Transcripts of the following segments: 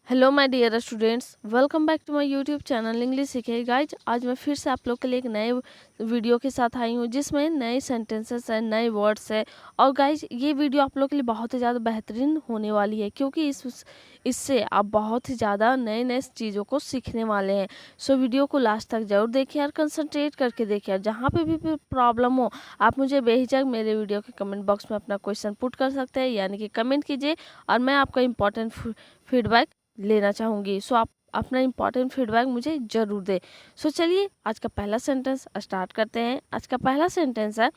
Hello my dear students, welcome back to my YouTube channel English सीखे guys. आज मैं फिर से आप लोग के लिए एक नए वीडियो के साथ आई हूँ जिसमें नए सेंटेंसेस है, नए वर्ड्स है। और गाइज ये वीडियो आप लोग के लिए बहुत ही ज़्यादा बेहतरीन होने वाली है क्योंकि इससे आप बहुत ही ज़्यादा नए नए चीज़ों को सीखने वाले हैं। सो वीडियो को लास्ट तक जरूर देखिए और कंसंट्रेट करके देखिए। और जहाँ पे भी प्रॉब्लम हो आप मुझे बेहिचक मेरे वीडियो के कमेंट बॉक्स में अपना क्वेश्चन पुट कर सकते हैं, यानी कि कमेंट कीजिए और मैं आपका इंपॉर्टेंट फीडबैक लेना चाहूँगी। सो आप अपना इंपॉर्टेंट फीडबैक मुझे ज़रूर दें। सो चलिए आज का पहला सेंटेंस स्टार्ट करते हैं। आज का पहला सेंटेंस है,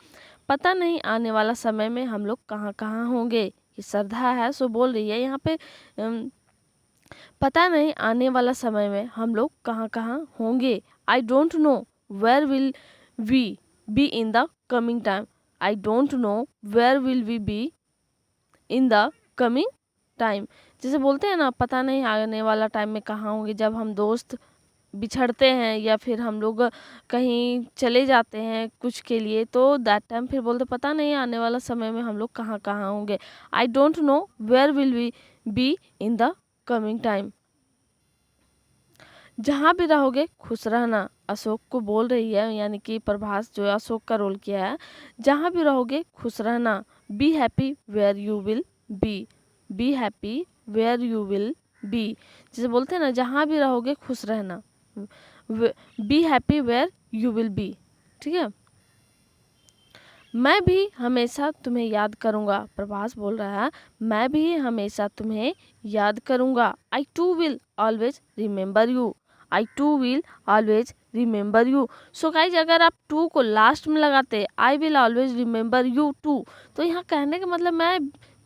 पता नहीं आने वाला समय में हम लोग कहाँ कहाँ होंगे। ये श्रद्धा है, सो बोल रही है यहाँ पे पता नहीं आने वाला समय में हम लोग कहाँ कहाँ होंगे। I don't know where will we be in the coming time. I don't know where will we be in the coming time. जैसे बोलते हैं ना, पता नहीं आने वाला टाइम में कहाँ होंगे। जब हम दोस्त बिछड़ते हैं या फिर हम लोग कहीं चले जाते हैं कुछ के लिए, तो दैट टाइम फिर बोलते पता नहीं आने वाला समय में हम लोग कहाँ कहाँ होंगे। I don't know where will we be in the coming time. जहाँ भी रहोगे खुश रहना, अशोक को बोल रही है, यानी कि प्रभास जो अशोक का रोल किया है। जहाँ भी रहोगे खुश रहना, be happy where you will be. Be happy where you will be. जैसे बोलते हैं ना, जहाँ भी रहोगे खुश रहना, be happy where you will be. ठीक है। मैं भी हमेशा तुम्हें याद करूँगा, प्रभास बोल रहा है, मैं भी हमेशा तुम्हें याद करूँगा। I too will always remember you. I too will always remember you. So guys, अगर आप टू को लास्ट में लगाते, I will always remember you too, तो यहाँ कहने का मतलब मैं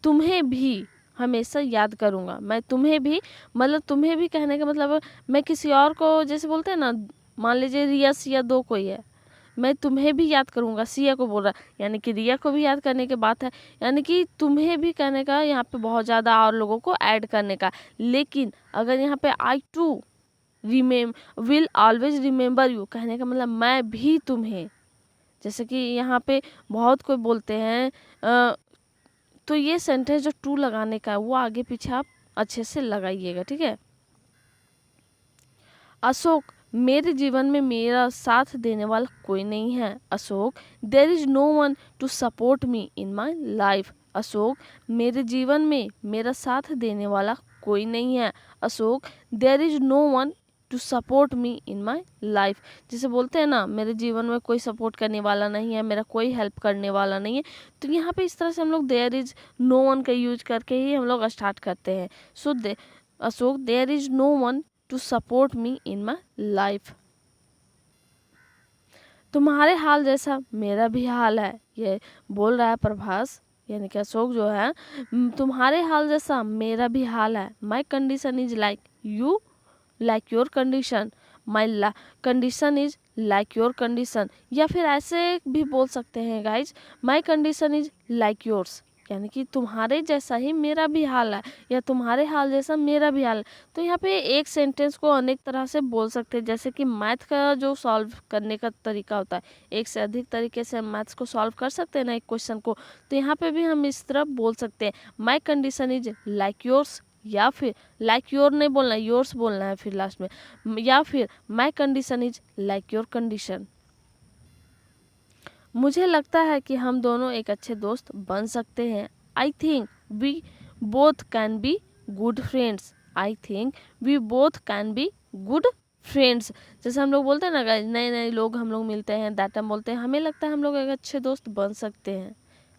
तुम्हें भी हमेशा याद करूँगा। मैं तुम्हें भी, मतलब तुम्हें भी कहने का मतलब मैं किसी और को, जैसे बोलते हैं ना, मान लीजिए रिया सिया दो कोई है, मैं तुम्हें भी याद करूँगा, सिया को बोल रहा है, यानी कि रिया को भी याद करने की बात है। यानी कि तुम्हें भी कहने का, यहाँ पे बहुत ज़्यादा और लोगों को ऐड करने का। लेकिन अगर यहाँ पे I too will always remember you कहने का मतलब मैं भी तुम्हें, जैसे कि यहाँ पे बहुत कोई बोलते हैं तो ये सेंटेंस जो टू लगाने का है वो आगे पीछे आप अच्छे से लगाइएगा। ठीक है। अशोक, मेरे जीवन में मेरा साथ देने वाला कोई नहीं है। Ashok, there is no one to support me in my life. Ashok, मेरे जीवन में मेरा साथ देने वाला कोई नहीं है। Ashok, there is no one to support me in my life. जैसे बोलते हैं ना, मेरे जीवन में कोई सपोर्ट करने वाला नहीं है, मेरा कोई हेल्प करने वाला नहीं है, तो यहाँ पे इस तरह से हम लोग देयर इज नो वन का यूज करके ही हम लोग स्टार्ट करते हैं। So Ashok, there is no one to support me in my life. तुम्हारे हाल जैसा मेरा भी हाल है, ये बोल रहा है प्रभास, यानी कि अशोक जो है, तुम्हारे हाल जैसा मेरा भी हाल है। My condition is like you, like your condition. My condition is like your condition. या फिर ऐसे भी बोल सकते हैं guys, my condition is like yours, यानी कि तुम्हारे जैसा ही मेरा भी हाल है, या तुम्हारे हाल जैसा मेरा भी हाल है। तो यहाँ पे एक सेंटेंस को अनेक तरह से बोल सकते हैं। जैसे कि मैथ का जो सॉल्व करने का तरीका होता है, एक से अधिक तरीके से हम मैथ्स को सॉल्व कर सकते हैं ना एक क्वेश्चन को, तो यहाँ पे भी हम इस तरह बोल सकते हैं, my condition is like yours, या फिर लाइक योर नहीं बोलना है, योर्स बोलना है फिर लास्ट में, या फिर my condition is like your condition. मुझे लगता है कि हम दोनों एक अच्छे दोस्त बन सकते हैं। I think we both can be good friends. I think we both can be good friends. जैसे हम लोग बोलते हैं ना, नए नए लोग हम लोग मिलते हैं, दैट टाइम बोलते हैं हमें लगता है हम लोग एक अच्छे दोस्त बन सकते हैं,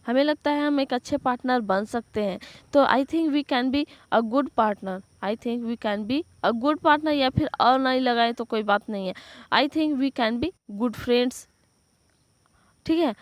हमें लगता है हम एक अच्छे पार्टनर बन सकते हैं। तो I think we can be a good partner. I think we can be a good partner, या फिर और नहीं लगाए तो कोई बात नहीं है। I think we can be good friends. ठीक है।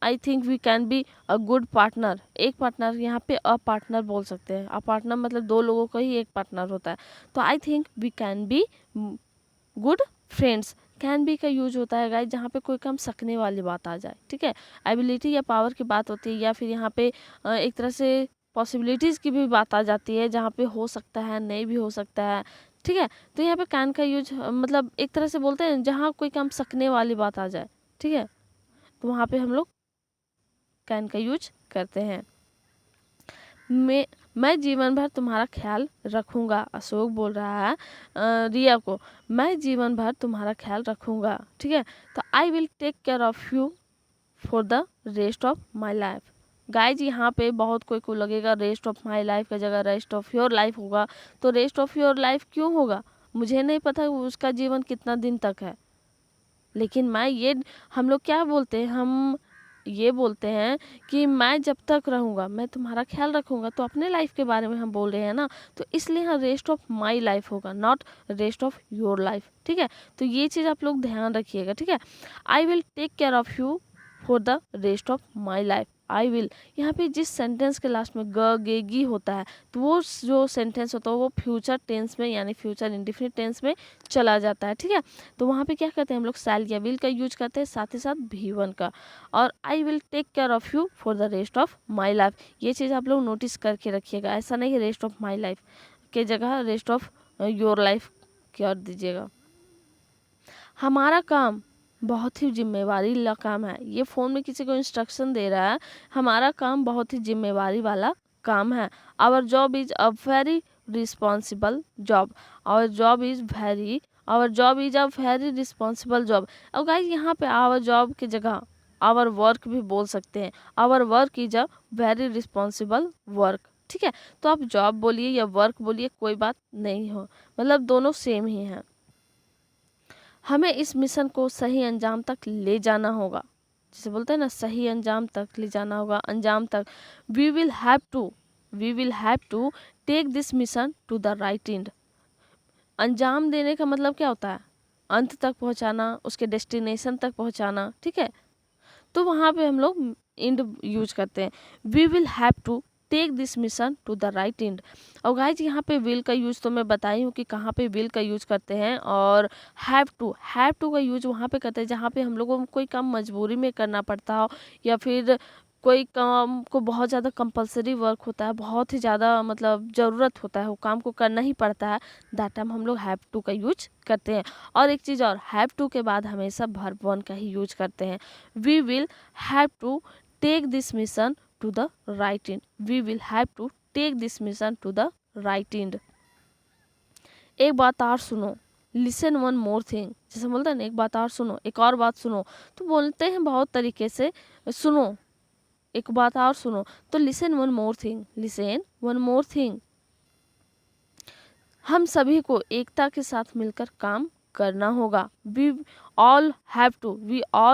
I think we can be a good partner. एक पार्टनर, यहाँ पे अ पार्टनर बोल सकते हैं। अ पार्टनर मतलब दो लोगों का ही एक पार्टनर होता है। तो I think we can be good friends. Can be का यूज होता है गाइस जहाँ पे कोई काम सकने वाली बात आ जाए। ठीक है। एबिलिटी या पावर की बात होती है, या फिर यहाँ पे एक तरह से पॉसिबिलिटीज़ की भी बात आ जाती है, जहाँ पे हो सकता है, नहीं भी हो सकता है। ठीक है। तो यहाँ पे कैन का यूज मतलब एक तरह से बोलते हैं जहाँ कोई काम सकने वाली बात आ जाए। ठीक है। तो वहाँ पे हम लोग कैन का यूज करते हैं। मैं जीवन भर तुम्हारा ख्याल रखूंगा। अशोक बोल रहा है रिया को, मैं जीवन भर तुम्हारा ख्याल रखूंगा। ठीक है, तो I will take care of you for the rest of my life. Guys यहाँ पे बहुत कोई को लगेगा रेस्ट ऑफ माई लाइफ का जगह रेस्ट ऑफ योर लाइफ होगा, तो रेस्ट ऑफ योर लाइफ क्यों होगा? मुझे नहीं पता उसका जीवन कितना दिन तक है, लेकिन मैं ये, हम लोग क्या बोलते हैं, हम ये बोलते हैं कि मैं जब तक रहूँगा मैं तुम्हारा ख्याल रखूँगा, तो अपने लाइफ के बारे में हम बोल रहे हैं ना, तो इसलिए हाँ रेस्ट ऑफ माई लाइफ होगा, not rest of your life. ठीक है, तो ये चीज़ आप लोग ध्यान रखिएगा। ठीक है, I will take care of you for the rest of my life. I will, यहाँ पे जिस सेंटेंस के लास्ट में ग गे गी होता है, तो वो जो सेंटेंस होता है वो फ्यूचर टेंस में यानी फ्यूचर इंडिफिनिट टेंस में चला जाता है। ठीक है, तो वहाँ पे क्या करते हैं हम लोग, शैल या विल का यूज करते हैं, साथ ही साथ V1 का। और I will take care of you for the rest of my life, ये चीज़ आप लोग नोटिस करके रखिएगा। ऐसा नहीं कि रेस्ट ऑफ माई लाइफ के जगह रेस्ट ऑफ योर लाइफ कर दीजिएगा। हमारा काम बहुत ही जिम्मेवारी वाला काम है। ये फ़ोन में किसी को इंस्ट्रक्शन दे रहा है, हमारा काम बहुत ही जिम्मेवारी वाला काम है। Our job is a very responsible job. Our job is very, our job is a very responsible job. अब गाइस यहाँ पे आवर जॉब की जगह आवर वर्क भी बोल सकते हैं। Our work is a very responsible work. ठीक है, तो आप जॉब बोलिए या वर्क बोलिए, कोई बात नहीं हो, मतलब दोनों सेम ही हैं। हमें इस मिशन को सही अंजाम तक ले जाना होगा, जिसे बोलते हैं ना सही अंजाम तक ले जाना होगा, अंजाम तक। We will have to take this mission to the right end. अंजाम देने का मतलब क्या होता है, अंत तक पहुंचाना, उसके डेस्टिनेशन तक पहुंचाना। ठीक है, तो वहाँ पे हम लोग एंड यूज करते हैं। We will have to take this mission to the right end. और गाइज यहाँ पे विल का यूज़ तो मैं बताई हूँ कि कहाँ पे विल का यूज़ करते हैं, और हैव टू का यूज वहाँ पे करते हैं जहाँ पे हम लोगों को कोई काम मजबूरी में करना पड़ता हो, या फिर कोई काम को बहुत ज़्यादा कंपलसरी वर्क होता है, बहुत ही ज़्यादा मतलब ज़रूरत होता है, वो काम को करना ही पड़ता है, दैट टाइम हम लोग हैव टू का यूज करते हैं। और एक चीज़ और, हैव टू के बाद हमेशा वर्ब वन का ही यूज करते हैं। We will have to take this mission to the right end. We will have to take this mission to the right end. एक बात और सुनो, लिसन वन मोर थिंग, जैसे बोलते हैं ना एक बात और सुनो, एक और बात सुनो, तो बोलते हैं बहुत तरीके से, सुनो एक बात और सुनो, तो listen one more thing, listen one more thing. हम सभी को एकता के साथ मिलकर काम करना होगा। We all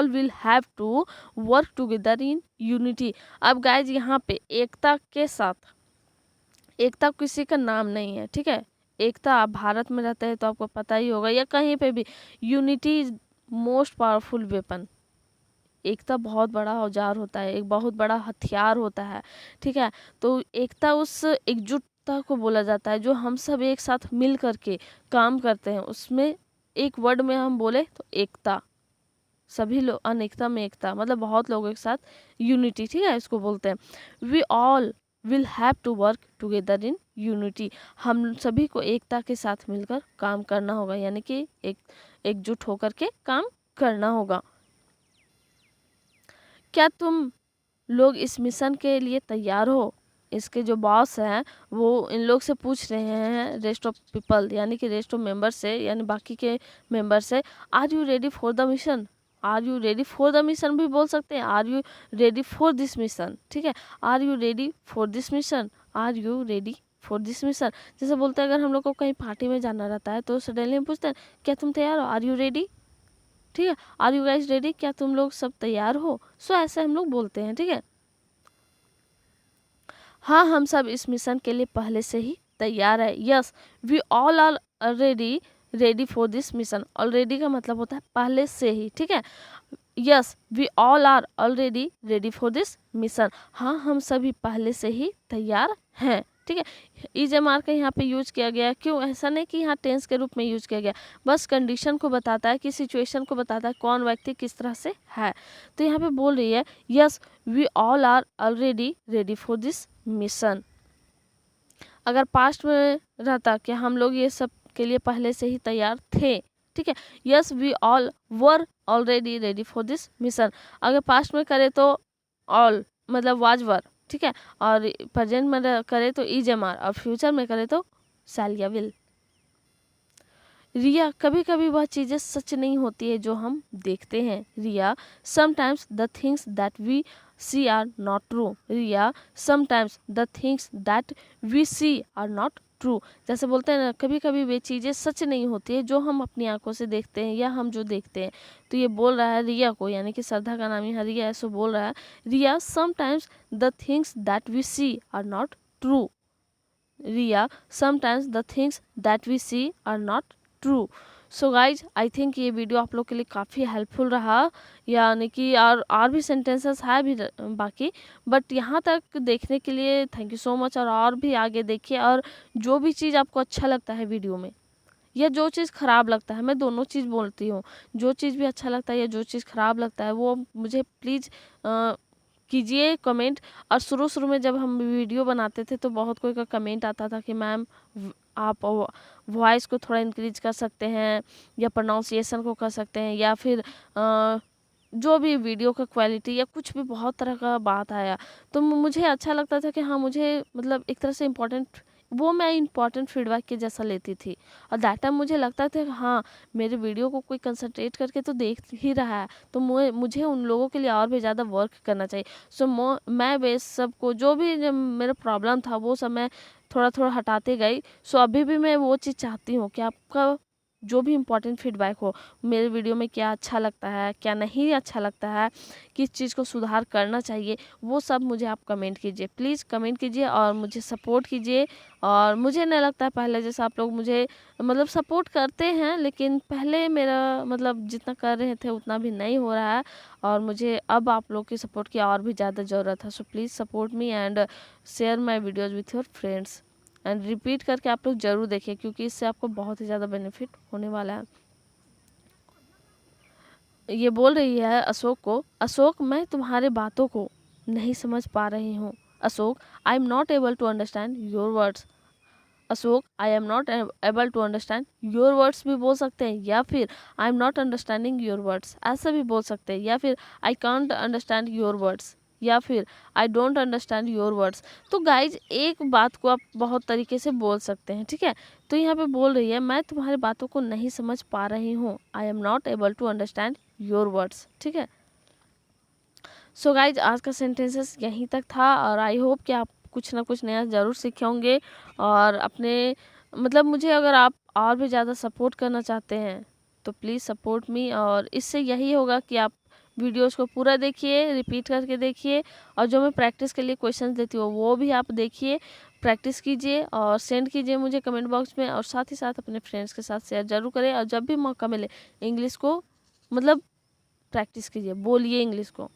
will have to work together in unity. अब गाइज यहाँ पे एकता के साथ, एकता किसी का नाम नहीं है। ठीक है, एकता आप भारत में रहते हैं तो आपको पता ही होगा, या कहीं पे भी, unity is most powerful weapon. एकता बहुत बड़ा औजार होता है, एक बहुत बड़ा हथियार होता है। ठीक है, तो एकता उस एकजुटता को बोला जाता है जो हम सब एक साथ मिल करके काम करते हैं, उसमें एक वर्ड में हम बोले तो एकता। सभी लोग अनेकता में एकता, मतलब बहुत लोगों के साथ यूनिटी। ठीक है, इसको बोलते हैं। We all will have to work together in unity. हम सभी को एकता के साथ मिलकर काम करना होगा, यानी कि एकजुट होकर के काम करना होगा। क्या तुम लोग इस मिशन के लिए तैयार हो? इसके जो बॉस हैं वो इन लोग से पूछ रहे हैं, रेस्ट ऑफ पीपल यानी कि रेस्ट ऑफ मेंबर से, यानी बाकी के मेंबर से, are you ready for the mission? Are you ready for the mission भी बोल सकते हैं, are you ready for this mission. ठीक है, are you ready for this mission, are you ready for this mission. जैसे बोलते हैं अगर हम लोग को कहीं पार्टी में जाना रहता है तो सडनली हम पूछते हैं क्या तुम तैयार हो, आर यू रेडी? ठीक है, आर यू गाइस रेडी, क्या तुम लोग सब तैयार हो? सो ऐसे हम लोग बोलते हैं। ठीक है, हाँ हम सब इस मिशन के लिए पहले से ही तैयार है। Yes we all are already ready for this mission. Already का मतलब होता है पहले से ही। ठीक है, yes we all are already ready for this mission. हाँ हम सभी पहले से ही तैयार हैं। ठीक है, EJMR का यहाँ पे यूज किया गया, क्यों? ऐसा नहीं कि यहाँ टेंस के रूप में यूज किया गया, बस कंडीशन को बताता है कि सिचुएशन को बताता है कौन व्यक्ति किस तरह से है। तो यहाँ पे बोल रही है yes we all are already ready for this mission. अगर पास्ट में रहता कि हम लोग ये सब के लिए पहले से ही तैयार थे। ठीक है, yes we all were already ready for this mission. अगर पास्ट में करे तो ऑल मतलब वाज वर, ठीक है। और प्रेजेंट में करे तो इज एम आर, और फ्यूचर में करे तो शैल या विल। रिया, कभी कभी वह चीज़ें सच नहीं होती है जो हम देखते हैं। Riya, sometimes the things that we see are not true. Riya, sometimes the things that we see are not true. जैसे बोलते हैं ना, कभी कभी वे चीज़ें सच नहीं होती है जो हम अपनी आंखों से देखते हैं या हम जो देखते हैं। तो ये बोल रहा है रिया को, यानी कि श्रद्धा का नाम यहाँ रिया है, सो बोल रहा है Riya, sometimes the things that we see are not true. Riya, sometimes the things that we see are not true. So guys, I think ये वीडियो आप लोग के लिए काफ़ी हेल्पफुल रहा, यानी कि और भी सेंटेंसेस है भी बाकी, बट यहाँ तक देखने के लिए थैंक यू सो मच। और भी आगे देखिए, और जो भी चीज़ आपको अच्छा लगता है वीडियो में या जो चीज़ ख़राब लगता है, मैं दोनों चीज़ बोलती हूँ, जो चीज़ भी अच्छा लगता है या जो चीज़ ख़राब लगता है वो मुझे प्लीज़ कीजिए कमेंट। और शुरू शुरू में जब हम वीडियो बनाते थे तो बहुत कोई का कमेंट आता था कि मैम आप वॉइस को थोड़ा इंक्रीज कर सकते हैं, या प्रोनाउंसिएशन को कर सकते हैं, या फिर जो भी वीडियो का क्वालिटी या कुछ भी, बहुत तरह का बात आया। तो मुझे अच्छा लगता था कि हाँ, मुझे मतलब एक तरह से मैं इम्पॉर्टेंट फीडबैक के जैसा लेती थी। और दैट टाइम मुझे लगता था कि हाँ, मेरे वीडियो को कोई कंसंट्रेट करके तो देख ही रहा है, तो मुझे उन लोगों के लिए और भी ज़्यादा वर्क करना चाहिए। सो मैं बेस सबको जो भी जब मेरा प्रॉब्लम था वो सब मैं थोड़ा थोड़ा हटाते गई। सो अभी भी मैं वो चीज़ चाहती हूँ कि आपका जो भी इम्पोर्टेंट फीडबैक हो, मेरे वीडियो में क्या अच्छा लगता है, क्या नहीं अच्छा लगता है, किस चीज़ को सुधार करना चाहिए, वो सब मुझे आप कमेंट कीजिए, प्लीज़ कमेंट कीजिए और मुझे सपोर्ट कीजिए। और मुझे नहीं लगता है पहले जैसा आप लोग मुझे मतलब सपोर्ट करते हैं, लेकिन पहले मेरा मतलब जितना कर रहे थे उतना भी नहीं हो रहा है, और मुझे अब आप लोग की सपोर्ट की और भी ज़्यादा ज़रूरत है। So please support me and share my videos with your friends, and repeat करके आप लोग ज़रूर देखिए, क्योंकि इससे आपको बहुत ही ज़्यादा बेनिफिट होने वाला है। ये बोल रही है अशोक को, अशोक, मैं तुम्हारे बातों को नहीं समझ पा रही हूँ। Ashok, I am not able to understand your words. Ashok, I am not able to understand your words भी बोल सकते हैं, या फिर I am not understanding your words, ऐसा भी बोल सकते हैं, या फिर I can't understand your words, या फिर I don't understand your words. तो गाइज, एक बात को आप बहुत तरीके से बोल सकते हैं, ठीक है। तो यहाँ पे बोल रही है मैं तुम्हारी बातों को नहीं समझ पा रही हूँ, I am not able to understand your words, ठीक है। सो गाइज, आज का सेंटेंसेस यहीं तक था, और आई होप कि आप कुछ ना कुछ नया ज़रूर सीखे होंगे। और अपने मतलब मुझे अगर आप और भी ज़्यादा सपोर्ट करना चाहते हैं तो प्लीज़ सपोर्ट मी, और इससे यही होगा कि आप वीडियोस को पूरा देखिए, रिपीट करके देखिए, और जो मैं प्रैक्टिस के लिए क्वेश्चंस देती हूँ वो भी आप देखिए, प्रैक्टिस कीजिए और सेंड कीजिए मुझे कमेंट बॉक्स में, और साथ ही साथ अपने फ्रेंड्स के साथ शेयर ज़रूर करें। और जब भी मौका मिले इंग्लिश को मतलब प्रैक्टिस कीजिए, बोलिए इंग्लिश को।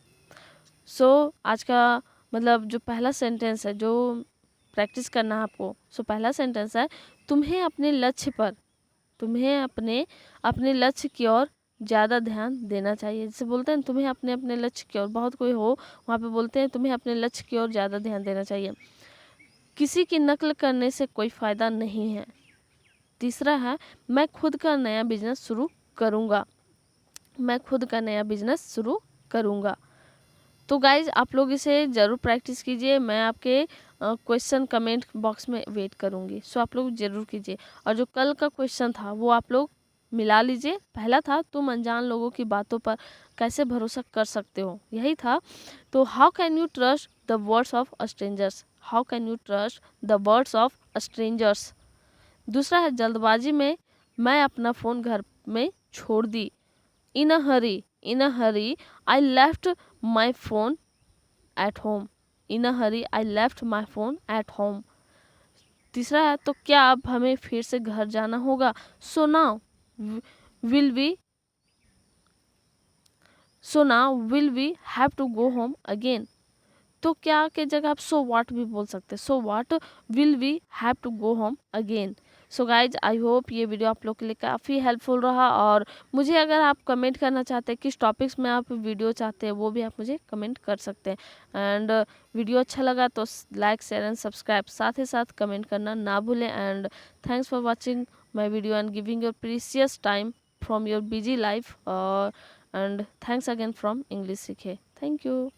आज का मतलब जो पहला सेंटेंस है जो प्रैक्टिस करना है आपको, पहला सेंटेंस है, तुम्हें अपने लक्ष्य पर, तुम्हें अपने अपने लक्ष्य की ओर ज़्यादा ध्यान देना चाहिए। जैसे बोलते हैं तुम्हें अपने अपने लक्ष्य की ओर, बहुत कोई हो वहाँ पे बोलते हैं तुम्हें अपने लक्ष्य की ओर ज़्यादा ध्यान देना चाहिए। किसी की नकल करने से कोई फ़ायदा नहीं है। तीसरा है, मैं खुद का नया बिजनेस शुरू करूँगा, मैं खुद का नया बिजनेस शुरू करूँगा। तो गाइज, आप लोग इसे ज़रूर प्रैक्टिस कीजिए, मैं आपके क्वेश्चन कमेंट बॉक्स में वेट करूँगी। आप लोग ज़रूर कीजिए। और जो कल का क्वेश्चन था वो आप लोग मिला लीजिए। पहला था तुम अनजान लोगों की बातों पर कैसे भरोसा कर सकते हो, यही था। तो how can you trust the words of strangers, how can you trust the words of strangers. दूसरा है जल्दबाजी में मैं अपना फ़ोन घर में छोड़ दी, in a hurry, in a hurry I left my phone at home, in a hurry I left my phone at home. तीसरा है तो क्या अब हमें फिर से घर जाना होगा, so now will we, so now will we have to go home again. तो क्या के जगह आप सो व्हाट भी बोल सकते हैं, so what will we have to go home again. So guys, I hope ये वीडियो आप लोग के लिए काफ़ी हेल्पफुल रहा। और मुझे अगर आप कमेंट करना चाहते हैं किस टॉपिक्स में आप वीडियो चाहते हैं वो भी आप मुझे कमेंट कर सकते हैं। एंड वीडियो अच्छा लगा तो लाइक शेयर एंड सब्सक्राइब, साथ ही साथ कमेंट करना ना भूलें। And thanks for watching my video and giving your precious time from your busy life. And thanks again from English सीखे। Thank you.